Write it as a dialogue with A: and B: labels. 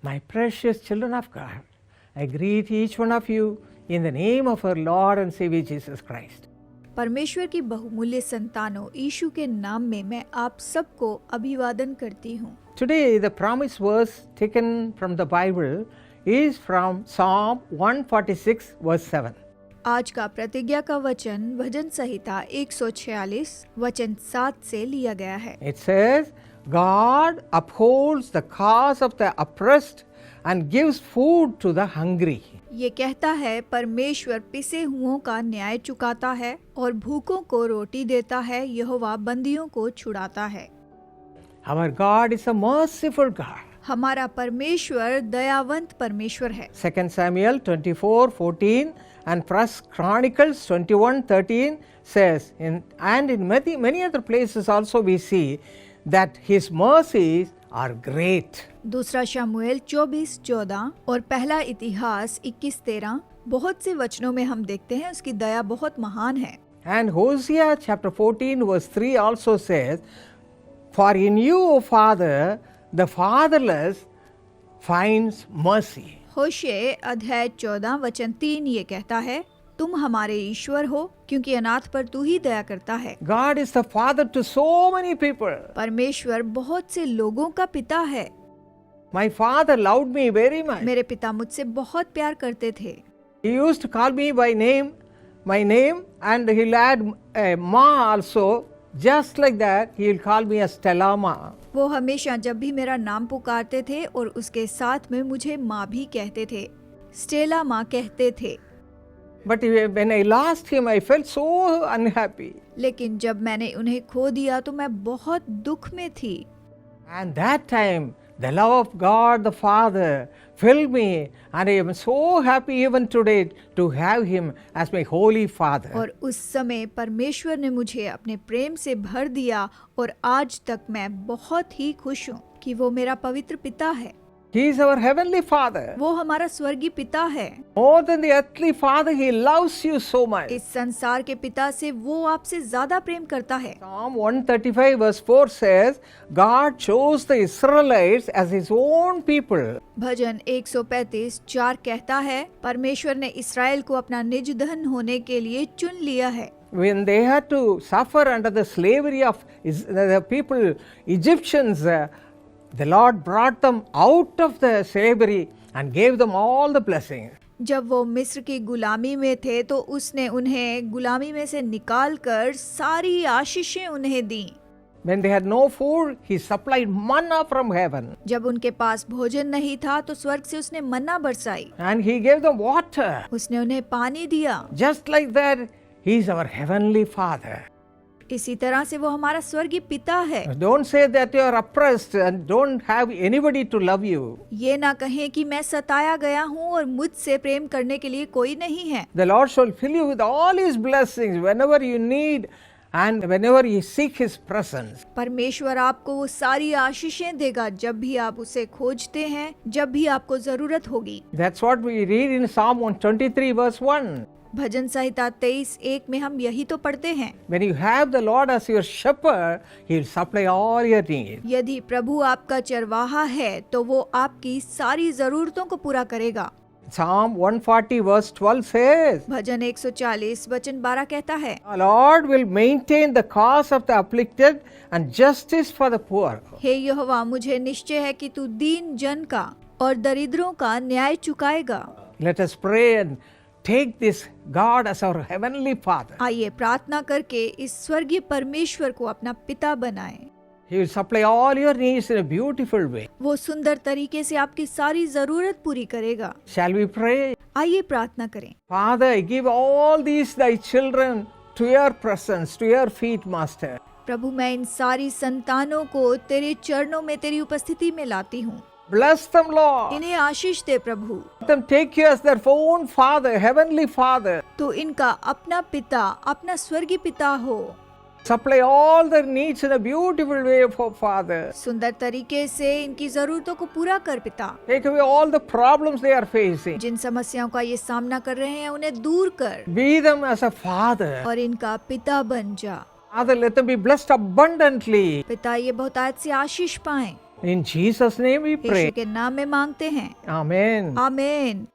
A: My precious children of God, I greet each one of you in the name of our Lord and Savior Jesus Christ.
B: परमेश्वर की बहुमूल्य संतानों, यीशु के नाम में मैं आप सबको अभिवादन करती हूँ।
A: Today, the promise verse taken from the Bible is from Psalm 146 verse 7.
B: आज का प्रतिज्ञा का वचन भजन संहिता 146 वचन 7 से लिया गया है।
A: It says, God upholds the cause of the oppressed and gives food to the hungry.
B: ये कहता है, परमेश्वर पिसे हुओं का न्याय चुकाता है और भूखों को रोटी देता है, यहोवा बंदियों को छुड़ाता है।
A: Our God is a merciful God.
B: हमारा परमेश्वर दयावंत परमेश्वर है।
A: 2 Samuel 24:14 and 1 Chronicles 21:13 says, in many other places also we see that his mercies are great.
B: दूसरा शमूएल 24:14 और पहला इतिहास 21:13 बहुत से वचनों में हम देखते हैं उसकी दया बहुत महान है।
A: And Hosea chapter 14 verse 3 also says, For in you, O Father, the fatherless finds mercy.
B: होशे अध्याय 14 वचन 3 ये कहता है, तुम हमारे ईश्वर हो क्योंकि अनाथ पर तू ही दया करता है।
A: God is the father to so many people.
B: परमेश्वर बहुत से लोगों का पिता है।
A: My father loved me very much.
B: मेरे पिता मुझसे बहुत प्यार करते थे।
A: He used to call me by name, my name, and he'll add Ma also. Just like that, he'll call me as Stella Ma.
B: वो हमेशा जब भी मेरा नाम पुकारते थे और उसके साथ में मुझे माँ भी कहते थे, स्टेला माँ कहते थे।
A: But when I lost him, I felt so unhappy.
B: लेकिन जब मैंने उन्हें खो दिया तो मैं बहुत दुख में थी।
A: And that time, the love of God the Father filled me, and I am so happy even today to have him as my holy Father.
B: और उस समय परमेश्वर ने मुझे अपने प्रेम से भर दिया और आज तक मैं बहुत ही खुश हूँ कि वो मेरा पवित्र पिता है।
A: He is our heavenly Father.
B: वो हमारा स्वर्गीय पिता है।
A: More than the earthly Father, he loves you so much.
B: इस संसार के पिता से वो आपसे ज्यादा प्रेम करता है।
A: Psalm 135 verse 4 says, God chose the Israelites as his own people.
B: भजन 135:4 कहता है, परमेश्वर ने इस्राएल को अपना निज धन होने के लिए चुन लिया है।
A: When they had to suffer under the slavery of the people, Egyptians, the Lord brought them out of the slavery and gave them all the blessings.
B: जब वो मिस्र की गुलामी में थे तो उसने उन्हें गुलामी में से निकालकर सारी आशीषें उन्हें दी।
A: When they had no food, he supplied manna from heaven.
B: जब उनके पास भोजन नहीं था तो स्वर्ग से उसने मन्ना बरसाई।
A: And he gave them water.
B: उसने उन्हें पानी दिया।
A: Just like that, he is our heavenly Father.
B: इसी तरह से वो हमारा स्वर्गीय पिता है।
A: Don't say that you are oppressed and don't have anybody to love you.
B: ये ना कहें कि मैं सताया गया हूँ और मुझसे प्रेम करने के लिए कोई नहीं है।
A: The Lord shall fill you with all his blessings whenever you need and whenever you seek his presence.
B: परमेश्वर आपको वो सारी आशीषें देगा जब भी आप उसे खोजते हैं, जब भी आपको जरूरत होगी।
A: That's what we read in Psalm 123 verse 1.
B: भजन संहिता 23:1 में हम यही तो पढ़ते हैं।
A: When you have the Lord as your shepherd, he will supply all your needs.
B: यदि प्रभु आपका चरवाहा है तो वो आपकी सारी जरूरतों को पूरा करेगा।
A: Psalm 140 verse 12 says,
B: भजन 140 वचन 12 कहता है,
A: The Lord will maintain the cause of the afflicted and justice for the poor.
B: हे यहोवा, मुझे निश्चय है कि तू दीन जन का और दरिद्रों का न्याय चुकाएगा।
A: Let us pray and take this God as our heavenly Father.
B: आइए प्रार्थना करके इस स्वर्गीय परमेश्वर को अपना पिता बनाएं।
A: He will supply all your needs in a beautiful way.
B: वो सुंदर तरीके से आपकी सारी जरूरत पूरी करेगा।
A: Shall we pray?
B: आइए प्रार्थना करें।
A: Father, I give all these thy children to your presence, to your feet, Master.
B: प्रभु, मैं इन सारी संतानों को तेरे चरणों में तेरी उपस्थिति में लाती हूँ।
A: Bless them, Lord.
B: इन्हें आशीष दे प्रभु।
A: Let them take you as their own Father, heavenly Father.
B: तो इनका अपना पिता, अपना स्वर्गीय पिता हो।
A: Supply all their needs in a beautiful way, for Father.
B: सुंदर तरीके से इनकी जरूरतों को पूरा कर पिता।
A: Take away all the problems they are facing.
B: जिन समस्याओं का ये सामना कर रहे हैं उन्हें दूर कर
A: Be them as a Father.
B: और इनका पिता बन जा।
A: Father, let them be blessed abundantly.
B: पिता, ये बहुतायत से आशीष पाएं।
A: In Jesus' name we
B: Yeshu
A: pray.
B: के नाम में मांगते हैं,
A: Amen.
B: आमीन।